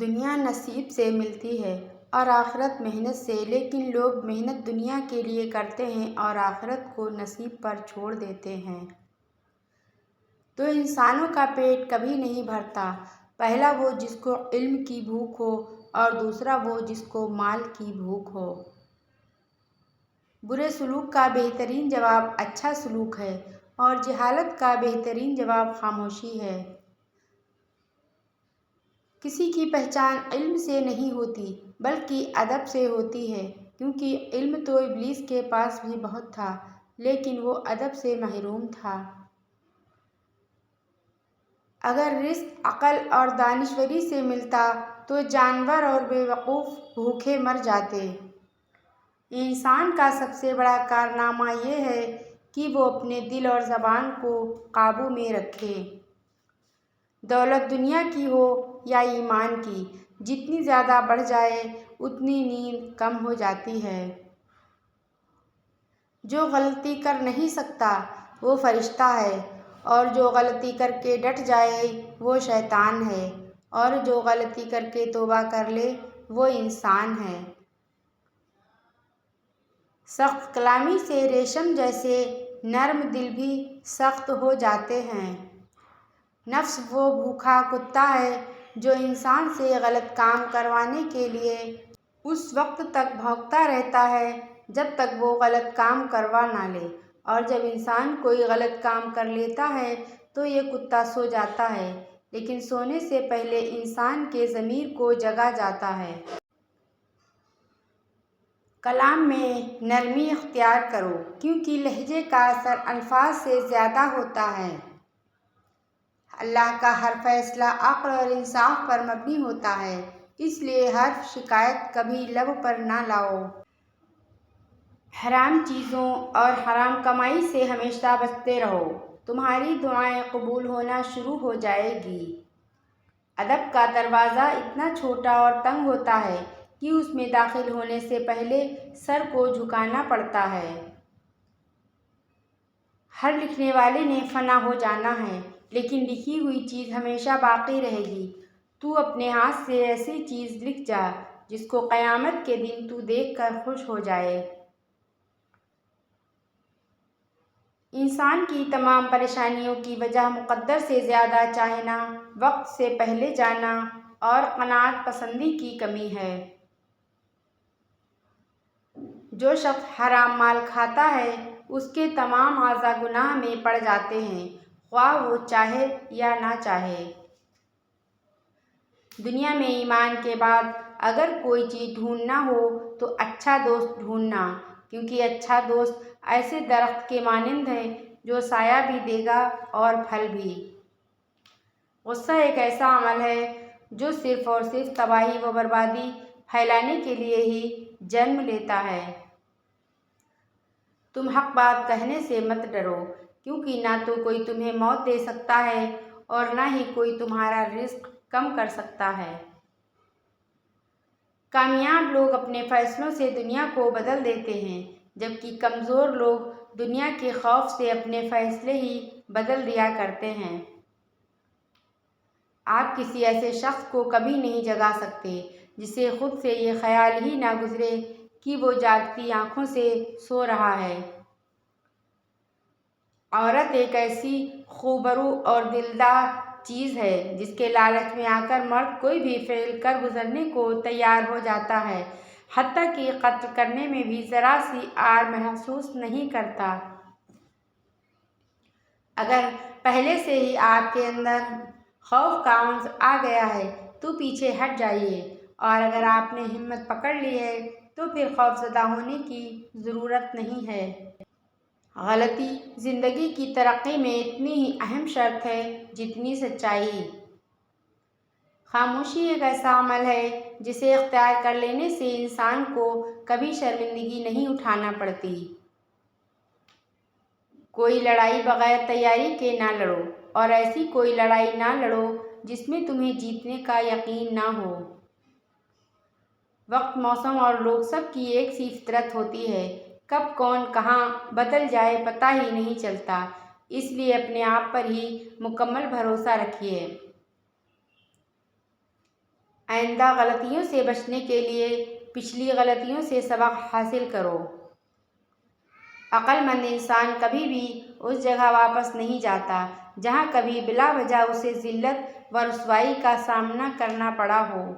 دنیا نصیب سے ملتی ہے اور آخرت محنت سے، لیکن لوگ محنت دنیا کے لیے کرتے ہیں اور آخرت کو نصیب پر چھوڑ دیتے ہیں۔ تو انسانوں کا پیٹ کبھی نہیں بھرتا، پہلا وہ جس کو علم کی بھوک ہو اور دوسرا وہ جس کو مال کی بھوک ہو۔ برے سلوک کا بہترین جواب اچھا سلوک ہے اور جہالت کا بہترین جواب خاموشی ہے۔ کسی کی پہچان علم سے نہیں ہوتی بلکہ ادب سے ہوتی ہے، کیونکہ علم تو ابلیس کے پاس بھی بہت تھا لیکن وہ ادب سے محروم تھا۔ اگر رزق عقل اور دانشوری سے ملتا تو جانور اور بے وقوف بھوکے مر جاتے۔ انسان کا سب سے بڑا کارنامہ یہ ہے کہ وہ اپنے دل اور زبان کو قابو میں رکھے۔ دولت دنیا کی ہو یا ایمان کی، جتنی زیادہ بڑھ جائے اتنی نیند کم ہو جاتی ہے۔ جو غلطی کر نہیں سکتا وہ فرشتہ ہے، اور جو غلطی کر کے ڈٹ جائے وہ شیطان ہے، اور جو غلطی کر کے توبہ کر لے وہ انسان ہے۔ سخت کلامی سے ریشم جیسے نرم دل بھی سخت ہو جاتے ہیں۔ نفس وہ بھوکا کتا ہے جو انسان سے غلط کام کروانے کے لیے اس وقت تک بھونکتا رہتا ہے جب تک وہ غلط کام کروا نہ لے، اور جب انسان کوئی غلط کام کر لیتا ہے تو یہ کتا سو جاتا ہے، لیکن سونے سے پہلے انسان کے ضمیر کو جگا جاتا ہے۔ کلام میں نرمی اختیار کرو، کیونکہ لہجے کا اثر الفاظ سے زیادہ ہوتا ہے۔ اللہ کا ہر فیصلہ عقل اور انصاف پر مبنی ہوتا ہے، اس لیے حرف شکایت کبھی لب پر نہ لاؤ۔ حرام چیزوں اور حرام کمائی سے ہمیشہ بچتے رہو، تمہاری دعائیں قبول ہونا شروع ہو جائے گی۔ ادب کا دروازہ اتنا چھوٹا اور تنگ ہوتا ہے کہ اس میں داخل ہونے سے پہلے سر کو جھکانا پڑتا ہے۔ ہر لکھنے والے نے فنا ہو جانا ہے، لیکن لکھی ہوئی چیز ہمیشہ باقی رہے گی۔ تو اپنے ہاتھ سے ایسی چیز لکھ جا جس کو قیامت کے دن تو دیکھ کر خوش ہو جائے۔ انسان کی تمام پریشانیوں کی وجہ مقدر سے زیادہ چاہنا، وقت سے پہلے جانا اور قناعت پسندی کی کمی ہے۔ جو شخص حرام مال کھاتا ہے اس کے تمام اعضاء گناہ میں پڑ جاتے ہیں، خواہ وہ چاہے یا نہ چاہے۔ دنیا میں ایمان کے بعد اگر کوئی چیز ڈھونڈنا ہو تو اچھا دوست ڈھونڈنا، کیونکہ اچھا دوست ایسے درخت کے مانند ہے جو سایہ بھی دے گا اور پھل بھی۔ غصہ ایک ایسا عمل ہے جو صرف اور صرف تباہی و بربادی پھیلانے کے لیے ہی جنم لیتا ہے۔ تم حق بات کہنے سے مت ڈرو، کیونکہ نہ تو کوئی تمہیں موت دے سکتا ہے اور نہ ہی کوئی تمہارا رزق کم کر سکتا ہے۔ کامیاب لوگ اپنے فیصلوں سے دنیا کو بدل دیتے ہیں، جبکہ کمزور لوگ دنیا کے خوف سے اپنے فیصلے ہی بدل دیا کرتے ہیں۔ آپ کسی ایسے شخص کو کبھی نہیں جگا سکتے جسے خود سے یہ خیال ہی نہ گزرے کہ وہ جاگتی آنکھوں سے سو رہا ہے۔ عورت ایک ایسی خوبرو اور دلدار چیز ہے جس کے لالچ میں آ کر مرد کوئی بھی فعل کر گزرنے کو تیار ہو جاتا ہے، حتیٰ کہ قتل کرنے میں بھی ذرا سی آر محسوس نہیں کرتا۔ اگر پہلے سے ہی آپ کے اندر خوف کا عنصر آ گیا ہے تو پیچھے ہٹ جائیے، اور اگر آپ نے ہمت پکڑ لی ہے تو پھر خوفزدہ ہونے کی ضرورت نہیں ہے۔ غلطی زندگی کی ترقی میں اتنی ہی اہم شرط ہے جتنی سچائی۔ خاموشی ایک ایسا عمل ہے جسے اختیار کر لینے سے انسان کو کبھی شرمندگی نہیں اٹھانا پڑتی۔ کوئی لڑائی بغیر تیاری کے نہ لڑو، اور ایسی کوئی لڑائی نہ لڑو جس میں تمہیں جیتنے کا یقین نہ ہو۔ وقت، موسم اور لوگ سب کی ایک سی فطرت ہوتی ہے، کب کون کہاں بدل جائے پتہ ہی نہیں چلتا، اس لیے اپنے آپ پر ہی مکمل بھروسہ رکھیے۔ آئندہ غلطیوں سے بچنے کے لیے پچھلی غلطیوں سے سبق حاصل کرو۔ عقل مند انسان کبھی بھی اس جگہ واپس نہیں جاتا جہاں کبھی بلا وجہ اسے ذلت و رسوائی کا سامنا کرنا پڑا ہو۔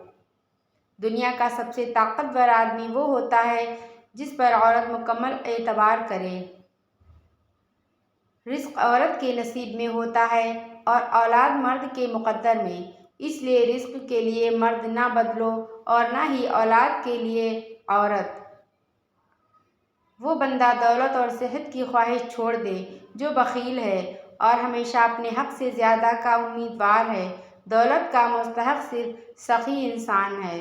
دنیا کا سب سے طاقتور آدمی وہ ہوتا ہے جس پر عورت مکمل اعتبار کرے۔ رزق عورت کے نصیب میں ہوتا ہے اور اولاد مرد کے مقدر میں، اس لیے رزق کے لیے مرد نہ بدلو اور نہ ہی اولاد کے لیے عورت۔ وہ بندہ دولت اور صحت کی خواہش چھوڑ دے جو بخیل ہے اور ہمیشہ اپنے حق سے زیادہ کا امیدوار ہے۔ دولت کا مستحق صرف سخی انسان ہے۔